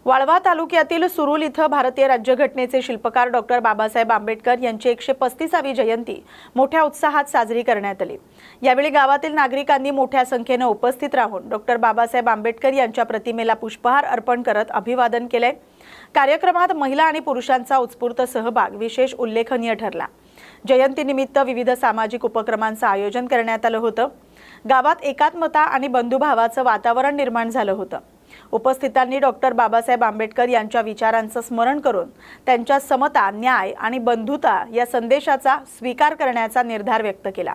वाळवा तालुक्यातील सुरूल इथं भारतीय राज्यघटनेचे शिल्पकार डॉक्टर बाबासाहेब आंबेडकर यांची 135वी जयंती मोठ्या उत्साहात साजरी करण्यात आली। यावेळी गावातील नागरिकांनी मोठ्या संख्येने उपस्थित राहून डॉक्टर बाबासाहेब आंबेडकर यांच्या प्रतिमेला पुष्पहार अर्पण करत अभिवादन केले। कार्यक्रमात महिला आणि पुरुषांचा उत्स्फूर्त सहभाग विशेष उल्लेखनीय ठरला। जयंतीनिमित्त विविध सामाजिक उपक्रमांचं आयोजन करण्यात आलं होतं। गावात एकात्मता आणि बंधुभावाचं वातावरण निर्माण झालं होतं। उपस्थितांनी डॉक्टर बाबासाहेब आंबेडकर यांच्या विचारांचं स्मरण करून त्यांच्या समता, न्याय आणि बंधुता या संदेशाचा स्वीकार करण्याचा निर्धार व्यक्त केला।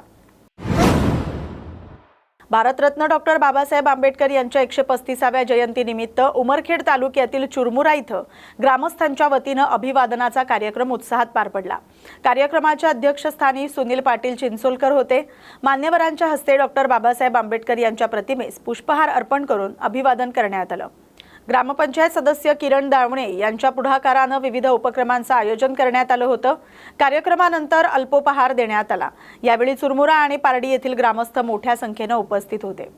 भारतरत्न डॉक्टर बाबासाहेब आंबेडकर यांच्या 135व्या जयंतीनिमित्त उमरखेड तालुक्यातील चुरमुरा इथं ग्रामस्थांच्या वतीनं अभिवादनाचा कार्यक्रम उत्साहात पार पडला। कार्यक्रमाच्या अध्यक्षस्थानी सुनील पाटील चिंचोलकर होते। मान्यवरांच्या हस्ते डॉक्टर बाबासाहेब आंबेडकर यांच्या प्रतिमेस पुष्पहार अर्पण करून अभिवादन करण्यात आलं। ग्रामपंचायत सदस्य किरण दावणे यांच्या पुढाकाराने विविध उपक्रमांचं आयोजन करण्यात आलं होतं। कार्यक्रमानंतर अल्पोपहार देण्यात आला। यावेळी चुरमुरा आणि पारडी येथील ग्रामस्थ मोठ्या संख्येने उपस्थित होते।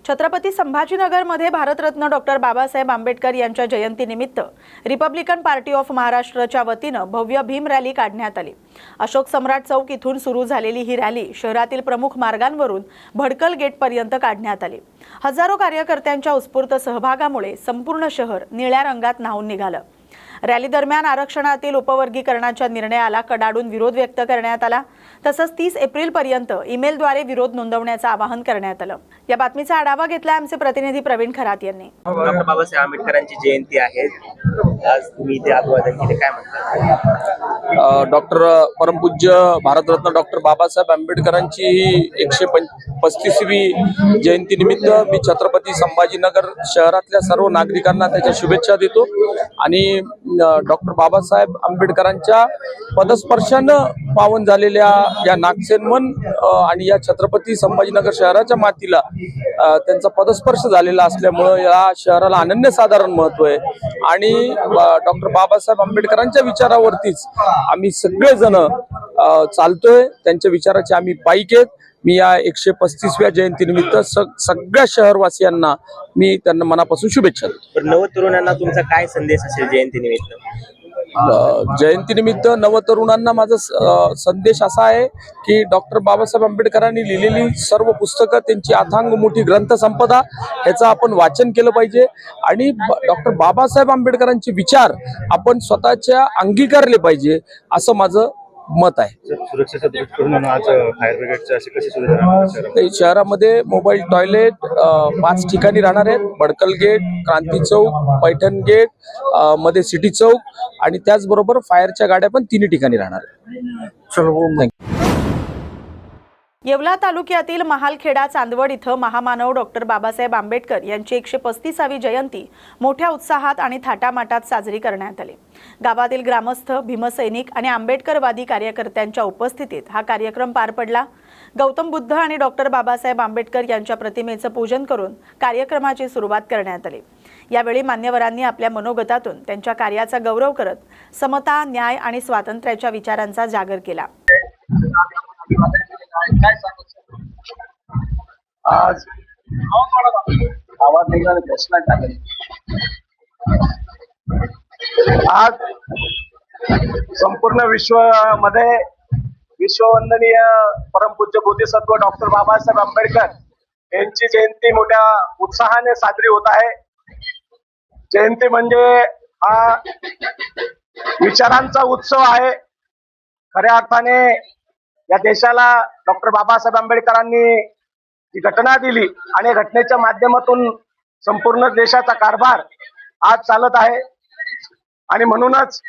छत्रपती संभाजीनगरमध्ये भारतरत्न डॉक्टर बाबासाहेब आंबेडकर यांच्या जयंतीनिमित्त रिपब्लिकन पार्टी ऑफ महाराष्ट्रच्या वतीनं भव्य भीम रॅली काढण्यात आली। अशोक सम्राट चौक इथून सुरू झालेली ही रॅली शहरातील प्रमुख मार्गांवरून भडकल गेटपर्यंत काढण्यात आली। हजारो कार्यकर्त्यांच्या उत्स्फूर्त सहभागामुळे संपूर्ण शहर निळ्या रंगात न्हाऊन निघालं। रॅली दरम्यान आरक्षणातील उपवर्गीकरणाच्या निर्णयाला कडाडून विरोध व्यक्त करण्यात आला। तसंच 30 एप्रिलपर्यंत ईमेलद्वारे विरोध नोंदवण्याचं आवाहन करण्यात आलं। या बातमीचा आढावा घेतला आमचे प्रतिनिधी प्रवीण खरात यांनी। डॉक्टर बाबासाहेब आंबेडकरांची जयंती आहे, आज तुम्ही इथे अभिवादन केले, काय म्हणता? डॉक्टर परमपूज्य भारतरत्न डॉक्टर बाबासाहेब आंबेडकरांची ही 135वी जयंतीनिमित्त मी छत्रपती संभाजीनगर शहरातल्या सर्व नागरिकांना त्याच्या शुभेच्छा देतो आणि डॉक्टर बाबासाहेब आंबेडकरांच्या पदस्पर्शानं पावन झालेल्या या नागसेनवन आणि या छत्रपती संभाजीनगर शहराच्या मातीला त्यांचा पदस्पर्श झालेला असल्यामुळे या शहराला अनन्यसाधारण महत्त्व आहे आणि डॉक्टर बाबासाहेब आंबेडकरांच्या विचारावरतीच आम्ही सगळेजण चालतोय। त्यांच्या विचाराचे आम्ही पाईक आहेत। मी या 135व्या जयंतीनिमित्त सगळ्या शहरवासियांना मी त्यांना मनापासून शुभेच्छा देतो। नवतरुणांना तुमचा काय संदेश असेल जयंतीनिमित्त? जयंतीनिमित्त नवतरुणांना माझा संदेश असा आहे की डॉक्टर बाबासाहेब आंबेडकरांनी लिहिलेली सर्व पुस्तकं, त्यांची अथांग मोठी ग्रंथसंपदा, ह्याचं आपण वाचन केलं पाहिजे आणि डॉक्टर बाबासाहेब आंबेडकरांचे विचार आपण स्वतःच्या अंगीकारले पाहिजे असं माझं मत आहे। सुरक्षेचा दृष्टिकोन आज फायर ब्रिगेडच्या अशी कशी सुविधा राहणार? शहरामध्ये मोबाईल टॉयलेट 5 ठिकाणी राहणार आहेत। भडकल गेट, क्रांती चौक, पैठण गेट मध्ये सिटी चौक आणि त्याचबरोबर फायरच्या गाड्या पण 3 ठिकाणी राहणार आहेत। येवला तालुक्यातील महालखेडा चांदवड इथं महामानव डॉक्टर बाबासाहेब आंबेडकर यांची 135वी जयंती मोठ्या उत्साहात आणि थाटामाटात साजरी करण्यात आली। गावातील ग्रामस्थ, भीमसैनिक आणि आंबेडकरवादी कार्यकर्त्यांच्या उपस्थितीत हा कार्यक्रम पार पडला। गौतम बुद्ध आणि डॉक्टर बाबासाहेब आंबेडकर यांच्या प्रतिमेचं पूजन करून कार्यक्रमाची सुरुवात करण्यात आली। यावेळी मान्यवरांनी आपल्या मनोगतातून त्यांच्या कार्याचा गौरव करत समता, न्याय आणि स्वातंत्र्याच्या विचारांचा जागर केला। आज आवाज निघाला घोषणा झाली। आज संपूर्ण विश्वामध्ये विश्ववंदनीय परमपूज्य बोधिसत्व डॉक्टर बाबासाहेब आंबेडकर यांची जयंती मोठ्या उत्साहाने साजरी होत आहे। जयंती म्हणजे हा विचारांचा उत्सव आहे। खऱ्या अर्थाने या देशाला डॉक्टर बाबासाहेब आंबेडकरांनी जी घटना दिली आणि घटनेच्या माध्यमातून संपूर्ण देशाचा कारभार आज चालत आहे आणि म्हणूनच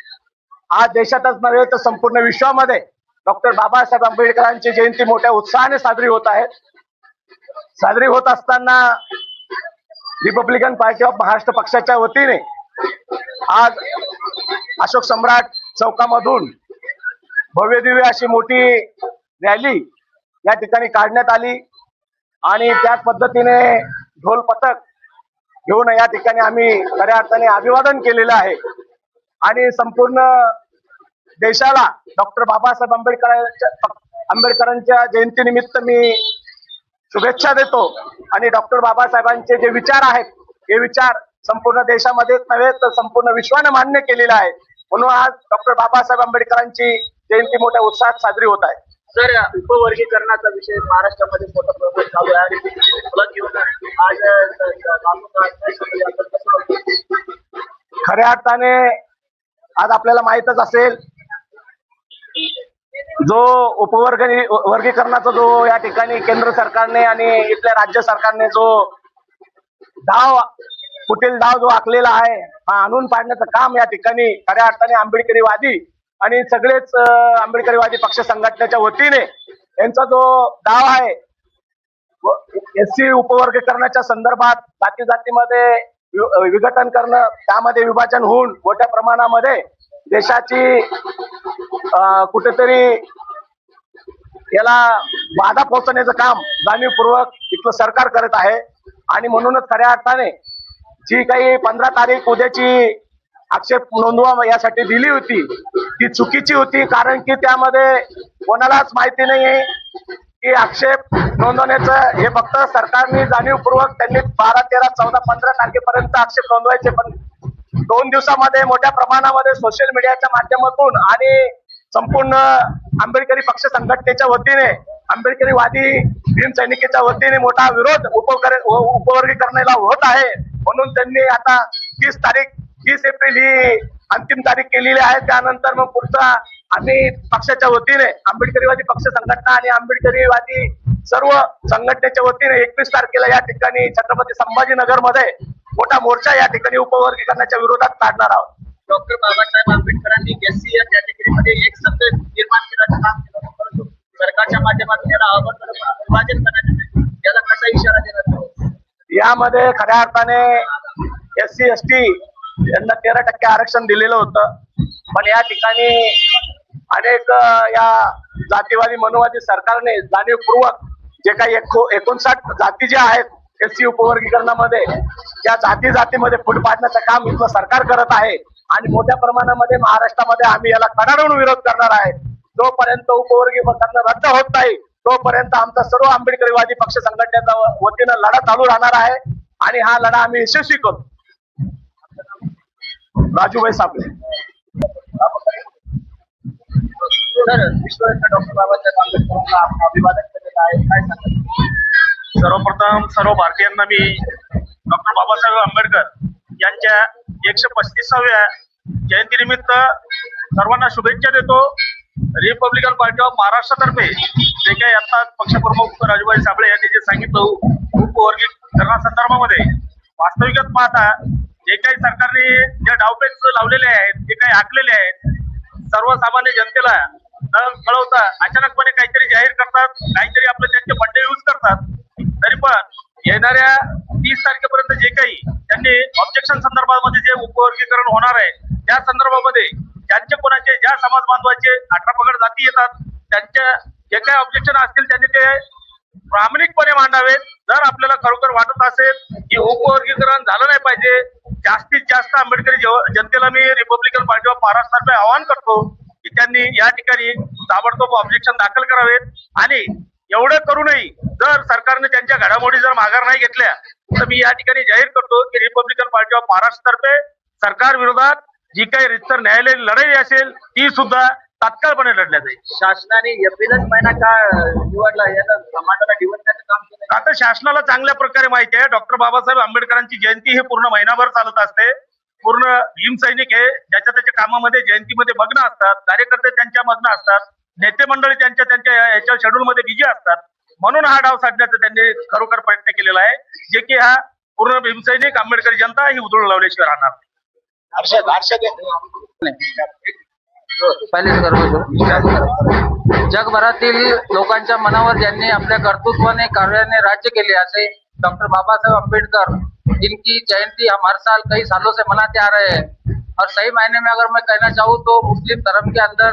आज देशातच नव्हे तर संपूर्ण विश्वामध्ये डॉक्टर बाबासाहेब आंबेडकरांची जयंती मोठ्या उत्साहाने साजरी होत आहे। साजरी होत असताना रिपब्लिकन पार्टी ऑफ महाराष्ट्र पक्षाच्या वतीने आज अशोक सम्राट चौकामधून भव्य दिव्य अशी मोठी रॅली या ठिकाणी काढण्यात आली आणि त्याच पद्धतीने ढोल पथक घेऊन या ठिकाणी आम्ही खऱ्या अर्थाने अभिवादन केलेलं आहे आणि संपूर्ण देशाला डॉक्टर बाबासाहेब आंबेडकरांच्या जयंतीनिमित्त मी शुभेच्छा देतो आणि डॉक्टर बाबासाहेबांचे जे विचार आहेत हे विचार संपूर्ण देशामध्येच नव्हे तर संपूर्ण विश्वाने मान्य केलेलं आहे. म्हणून आज डॉक्टर बाबासाहेब आंबेडकरांची जयंती मोठ्या उत्साहात साजरी होत आहे. सर, उपवर्गीकरणाचा विषय महाराष्ट्रामध्ये मोठा प्रमाणात चालू आहे आणि मुलं घेऊन खऱ्या अर्थाने आज आपल्याला माहीतच असेल, जो वर्गीकरणाचा जो या ठिकाणी केंद्र सरकारने आणि इथल्या राज्य सरकारने जो कुटील डाव जो आखलेला आहे, हा आणून पाडण्याचं काम या ठिकाणी खऱ्या अर्थाने आंबेडकरीवादी आणि सगळेच आंबेडकरीवादी पक्ष संघटनेच्या वतीने यांचा जो डाव आहे, एससी उपवर्गीकरणाच्या संदर्भात जाती जातीमध्ये विघटन करणं, त्यामध्ये विभाजन होऊन मोठ्या प्रमाणामध्ये देशाची कुठेतरी याला बाधा पोहोचण्याचं काम जाणीवपूर्वक इथलं सरकार करत आहे. आणि म्हणूनच खऱ्या अर्थाने जी काही 15 तारीख उद्याची आक्षेप नोंदवा यासाठी दिली होती ती चुकीची होती. कारण की त्यामध्ये कोणालाच माहिती नाही आहे की आक्षेप नोंदवण्याचं हे फक्त सरकारने जाणीवपूर्वक त्यांनी 12, 13, 14, 15 तारखेपर्यंत आक्षेप नोंदवायचे, पण 2 दिवसामध्ये मोठ्या प्रमाणामध्ये सोशल मीडियाच्या माध्यमातून आणि संपूर्ण आंबेडकरी पक्ष संघटनेच्या वतीने आंबेडकरीवादी भीम सैनिकेच्या वतीने मोठा विरोध उपवर्गीकरणाला होत आहे. म्हणून त्यांनी आता 30 एप्रिल ही अंतिम तारीख केलेली आहे. त्यानंतर मग पुढचा आम्ही पक्षाच्या वतीने आंबेडकरीवादी पक्ष संघटना आणि आंबेडकरीवादी सर्व संघटनेच्या वतीने 21 तारखेला या ठिकाणी छत्रपती संभाजीनगर मध्ये मोठा मोर्चा या ठिकाणी उपवर्गीकरणाच्या विरोधात काढणार आहोत. डॉक्टर बाबासाहेब आंबेडकरांनी एससी या कॅटेगरीमध्ये एक शब्द निर्माण करायचं काम केलं, परंतु सरकारच्या माध्यमातून याला विभाजन करण्यात याला कसा इशारा देण्यात? यामध्ये खऱ्या अर्थाने SC ST यांना 13% आरक्षण दिलेलं होतं, पण या ठिकाणी अनेक या जातीवादी मनोवादी सरकारने जाणीवपूर्वक जे काही 59 जाती ज्या आहेत SC उपवर्गीकरणामध्ये, त्या जातीमध्ये फूट पाडण्याचं काम इथलं सरकार करत आहे. आणि मोठ्या प्रमाणामध्ये महाराष्ट्रामध्ये आम्ही याला कडाडून विरोध करणार आहे. जोपर्यंत उपवर्गीकरण रद्द होत नाही तोपर्यंत आमचा सर्व आंबेडकरीवादी पक्ष संघटनेच्या वतीनं लढा चालू राहणार आहे आणि हा लढा आम्ही यशस्वी करू. राजूभाई साबळे. सर, विश्वरत्न डॉक्टर बाबासाहेब आंबेडकरांना आपण अभिवादन केलेलं आहे, काय सांगाल? सर्वप्रथम सर्व भारतीयांना मी डॉक्टर बाबासाहेब आंबेडकर यांच्या 135व्या जयंतीनिमित्त सर्वांना शुभेच्छा देतो. रिपब्लिकन पार्टी ऑफ महाराष्ट्रातर्फे जे काही आता पक्षप्रमुख राजूभाई साबळे यांनी जे सांगितलं उपवर्गीकरणासंदर्भामध्ये, वास्तविकत पाहता जे काही सरकारने जे डावपेच लावलेले आहेत, जे काही आखलेले आहेत, सर्वसामान्य जनतेला न कळवता अचानकपणे काहीतरी जाहीर करतात, काहीतरी आपले त्यांचे बंडे यूज करतात. तरी पण येणाऱ्या 30 तारखेपर्यंत जे काही त्यांनी ऑब्जेक्शन संदर्भामध्ये जे उपवर्गीकरण होणार आहे त्या संदर्भामध्ये ज्यांचे कोणाचे ज्या समाज बांधवाचे 18 पगड जाती येतात त्यांच्या जे काही ऑब्जेक्शन असतील त्यांनी ते प्रामाणिकपणे मांडावेत. जर आपल्याला खरोखर वाटत असेल की उपवर्गीकरण झालं नाही पाहिजे, जास्तीत जास्त आंबेडकरी जनतेला मी रिपब्लिकन पार्टी ऑफ महाराष्ट्रातर्फे आवाहन करतो की त्यांनी या ठिकाणी ताबडतोब ऑब्जेक्शन दाखल करावेत. आणि एवढं करूनही जर सरकारने त्यांच्या घडामोडी जर माघार नाही घेतल्या तर मी या ठिकाणी जाहीर करतो की रिपब्लिकन पार्टी ऑफ महाराष्ट्रातर्फे सरकार विरोधात जी काही रितसर न्यायालयीन लढाई असेल ती सुद्धा तात्काळपणे लढल्या जाईल. शासनाने एप्रिलच महिना का निवडला, याला समाजाला निवडण्याचं काम केलं? आता शासनाला चांगल्या प्रकारे माहिती आहे डॉक्टर बाबासाहेब आंबेडकरांची जयंती ही पूर्ण महिनाभर चालत असते. पूर्ण भीम सैनिक हे ज्याच्या त्याच्या कामामध्ये जयंतीमध्ये मग्न असतात, कार्यकर्ते त्यांच्या मग्न असतात, नेते मंडळी त्यांच्या याच्या शेड्यूल मध्ये बिझी असतात. म्हणून हा डाव साधण्याचा त्यांनी खरोखर प्रयत्न केलेला आहे, जे की हा पूर्ण भीमसैनिक आंबेडकरी जनता ही उधळून लावल्याशिवाय राहणार. जगभरातील लोकांच्या मनावर ज्यांनी आपल्या कर्तृत्वाने कार्याने राज्य केले असे डॉक्टर बाबासाहेब आंबेडकर, जिनकी जयंती हम हर साल कई सालों से मनाते आ रहे हैं। और सही मायने में अगर मैं कहना चाहूँ तो मुस्लिम धर्म के अंदर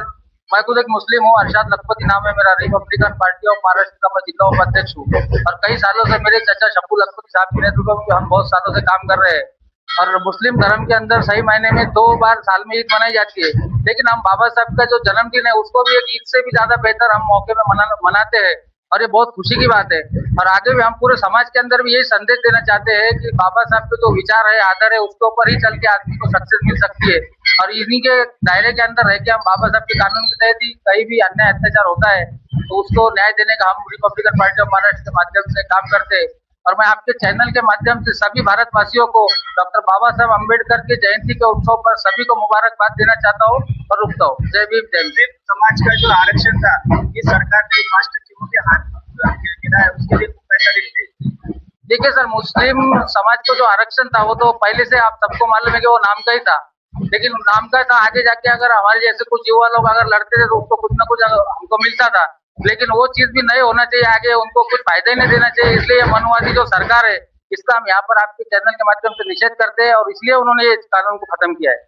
मैं खुद एक मुस्लिम हूँ, अरशद लखपति नाम है मेरा, रिपब्लिकन पार्टी ऑफ महाराष्ट्र का मैं जिला उपाध्यक्ष हूँ। और कई सालों से मेरे चाचा शब्बू लखपति साहब के नेतृत्व में हम बहुत सालों से काम कर रहे हैं। और मुस्लिम धर्म के अंदर सही मायने में 2 बार साल में ईद मनाई जाती है, लेकिन हम बाबा साहब का जो जन्मदिन है उसको भी एक ईद से भी ज्यादा बेहतर हम मौके में मनाते हैं। और ये बहुत खुशी की बात है। और आगे भी हम पूरे समाज के अंदर भी यही संदेश देना चाहते हैं कि बाबा साहब के जो विचार है, आदर है, उसके ऊपर ही चल के आदमी को सक्सेस मिल सकती है। और इन्हीं के दायरे के अंदर रह के हम बाबा साहब के कानून के तहत ही कहीं भी अन्याय अत्याचार होता है तो उसको न्याय देने का हम रिपब्लिकन पार्टी ऑफ महाराष्ट्र के माध्यम से काम करते हैं। और मैं आपके चैनल के माध्यम से सभी भारतवासियों को डॉक्टर बाबा साहब अम्बेडकर की जयंती के उत्सव पर सभी को मुबारकबाद देना चाहता हूँ और रुकता हूँ। जय भीम जय भीम। समाज का जो आरक्षण था, ये सरकार ने 5% के हाथ गिरा है, उसके लिए पैसा देते। देखिए सर, मुस्लिम समाज को जो आरक्षण था वो तो पहले से आप सबको मालूम है कि वो नाम का ही था, लेकिन नाम का था। आगे जाके अगर हमारे जैसे कुछ युवा लोग अगर लड़ते थे तो उसको कुछ ना कुछ हमको मिलता था, लेकिन वो चीज भी नहीं होना चाहिए। आगे उनको कुछ फायदा ही नहीं देना चाहिए। इसलिए मनुवादी जो सरकार है इसका हम यहाँ पर आपके चैनल के माध्यम से निषेध करते हैं और इसलिए उन्होंने ये कानून को खत्म किया है।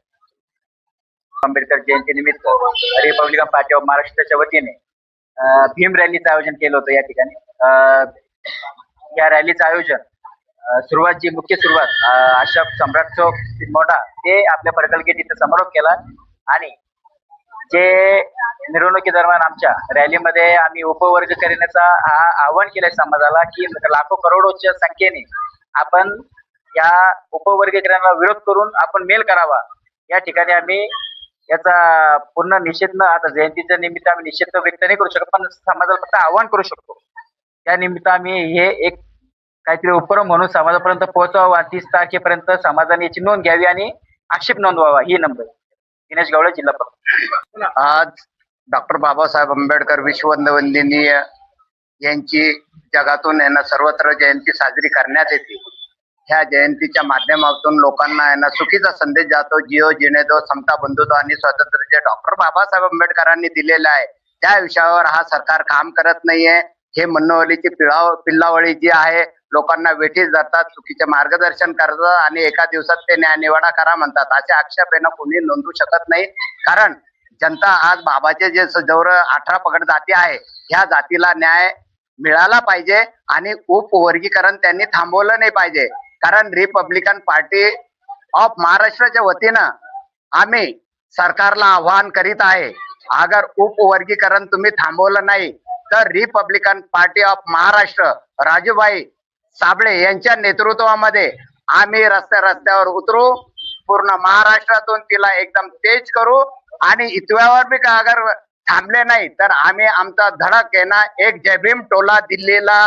आंबेडकर जयंती निमित्त रिपब्लिकन पार्टी ऑफ महाराष्ट्राच्या वतीने भीम रॅलीचं आयोजन केलं होतं या ठिकाणी। या रॅलीचं आयोजन मुख्य सुरुवात अशोक सम्राट चौक मोठा ते आपल्या पडकल गेट इथे समारोप केला आणि जे मिरवणुकीदरम्यान आमच्या रॅलीमध्ये आम्ही उपवर्ग करण्याचा आवाहन केलंय समाजाला की लाखो करोडोच्या संख्येने आपण या उपवर्गीकरणाला विरोध करून आपण मेल करावा। या ठिकाणी आम्ही याचा पूर्ण निषेध न आता जयंतीच्या निमित्त आम्ही निषेध व्यक्त नाही करू शकत, पण समाजाला फक्त आवाहन करू शकतो। त्या निमित्त आम्ही हे एक काहीतरी उपक्रम म्हणून समाजापर्यंत पोहोचवावा। 30 तारखेपर्यंत समाजाने याची नोंद घ्यावी आणि आक्षेप नोंदवावा। ही नंबर दिनेश गवळे, जिल्हा प्रमुख। आज डॉक्टर बाबासाहेब आंबेडकर विश्ववंदनीय यांची जगातून यांना सर्वत्र जयंती साजरी करण्यात येते। ह्या जयंतीच्या माध्यमातून लोकांना यांना सुखीचा संदेश जातो। जिओ जिने दो, समता बंधुत्व आणि स्वातंत्र्य जे डॉक्टर बाबासाहेब आंबेडकरांनी दिलेलं आहे त्या विषयावर हा सरकार काम करत नाहीये। हे मनोवलीची पिल्लावळी जी आहे, लोकांना वेठीस धरतात, चुकीचे मार्गदर्शन करतात आणि एका दिवसात ते न्यायनिवाडा करा म्हणतात। असे आक्षेप यांना कोणी नोंदवू शकत नाही, कारण जनता आज बाबाचे जे जवळ 18 पगड जाती आहे ह्या जातीला न्याय मिळाला पाहिजे आणि उपवर्गीकरण त्यांनी थांबवलं नाही पाहिजे। कारण रिपब्लिकन पार्टी ऑफ महाराष्ट्राच्या वतीनं आम्ही सरकारला आवाहन करीत आहे, अगर उपवर्गीकरण तुम्ही थांबवलं नाही तर Republican party of Maharashtra Rajubhai Sable यांच्या नेतृत्वामध्ये आम्ही रस्त्यावर उतरू, पूर्ण महाराष्ट्रातून तिला एकदम तेज करू आणि इतव्यावर बी का अगर थांबले नाही तर आम्ही आमचा धडक येणार। एक जय भीम टोला दिल्लीला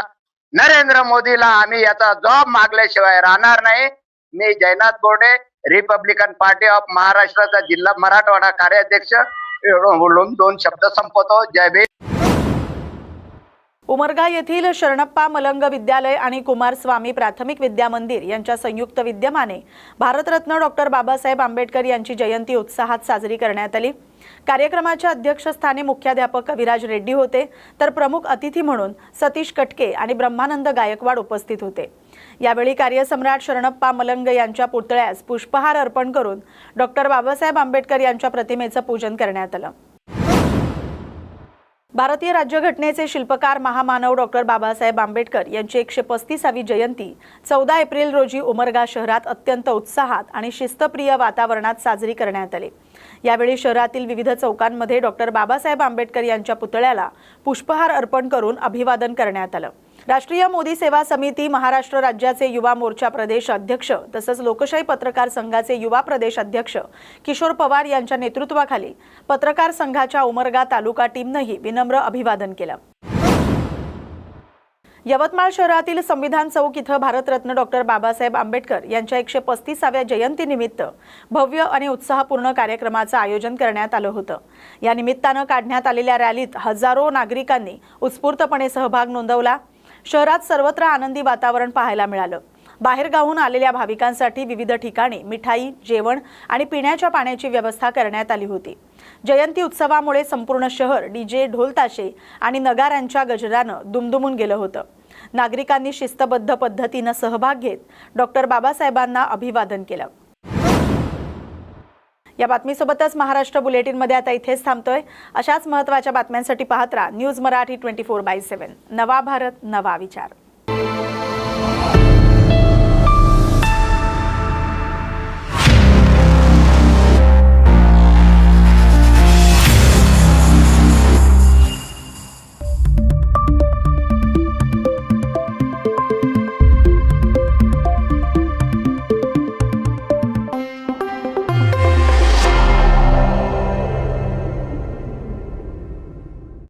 नरेंद्र मोदीला आम्ही याचा जॉब मागल्याशिवाय राहणार नाही। मी जयनाथ बोर्डे, रिपब्लिकन पार्टी ऑफ महाराष्ट्राचा जिल्हा मराठवाडा कार्याध्यक्ष बोलून 2 शब्द संपवतो। जय भीम। उमरगा येथील शरणप्पा मलंग विद्यालय आणि कुमारस्वामी प्राथमिक विद्या मंदिर यांच्या संयुक्त विद्यमाने भारतरत्न डॉक्टर बाबासाहेब आंबेडकर यांची जयंती उत्साहात साजरी करण्यात आली। कार्यक्रमाच्या अध्यक्षस्थानी मुख्याध्यापक कविराज रेड्डी होते, तर प्रमुख अतिथी म्हणून सतीश कटके आणि ब्रह्मानंद गायकवाड उपस्थित होते। यावेळी कार्यसम्राट शरणप्पा मलंग यांच्या पुतळ्यास पुष्पहार अर्पण करून डॉक्टर बाबासाहेब आंबेडकर यांच्या प्रतिमेचं पूजन करण्यात आलं। भारतीय राज्यघटनेचे शिल्पकार महामानव डॉक्टर बाबासाहेब आंबेडकर यांची 135वी जयंती 14 एप्रिल रोजी उमरगा शहरात अत्यंत उत्साहात आणि शिस्तप्रिय वातावरणात साजरी करण्यात आली। यावेळी शहरातील विविध चौकांमध्ये डॉक्टर बाबासाहेब आंबेडकर यांच्या पुतळ्याला पुष्पहार अर्पण करून अभिवादन करण्यात आलं। राष्ट्रीय मोदी सेवा समिती महाराष्ट्र राज्याचे युवा मोर्चा प्रदेश अध्यक्ष तसंच लोकशाही पत्रकार संघाचे युवा प्रदेश अध्यक्ष किशोर पवार यांच्या नेतृत्वाखाली पत्रकार संघाच्या उमरगा तालुका टीमनेही विनम्र अभिवादन केलं। यवतमाळ शहरातील संविधान चौक इथं भारतरत्न डॉक्टर बाबासाहेब आंबेडकर यांच्या 135व्या जयंतीनिमित्त भव्य आणि उत्साहपूर्ण कार्यक्रमाचं आयोजन करण्यात आलं होतं। या निमित्तानं काढण्यात आलेल्या रॅलीत हजारो नागरिकांनी उत्स्फूर्तपणे सहभाग नोंदवला। शहरात सर्वत्र आनंदी वातावरण पाहायला मिळालं। बाहेरगावून आलेल्या भाविकांसाठी विविध ठिकाणी मिठाई, जेवण आणि पिण्याच्या पाण्याची व्यवस्था करण्यात आली होती। जयंती उत्सवामुळे संपूर्ण शहर डीजे, ढोलताशे आणि नगाऱ्यांच्या गजरानं दुमदुमून गेलं होतं। नागरिकांनी शिस्तबद्ध पद्धतीनं सहभाग घेत डॉक्टर बाबासाहेबांना अभिवादन केलं। या बातमीसोबतच महाराष्ट्र बुलेटिनमध्ये आता इथेच थांबतोय। अशाच महत्त्वाच्या बातम्यांसाठी पाहत राहा न्यूज मराठी 24/7। नवा भारत, नवा विचार।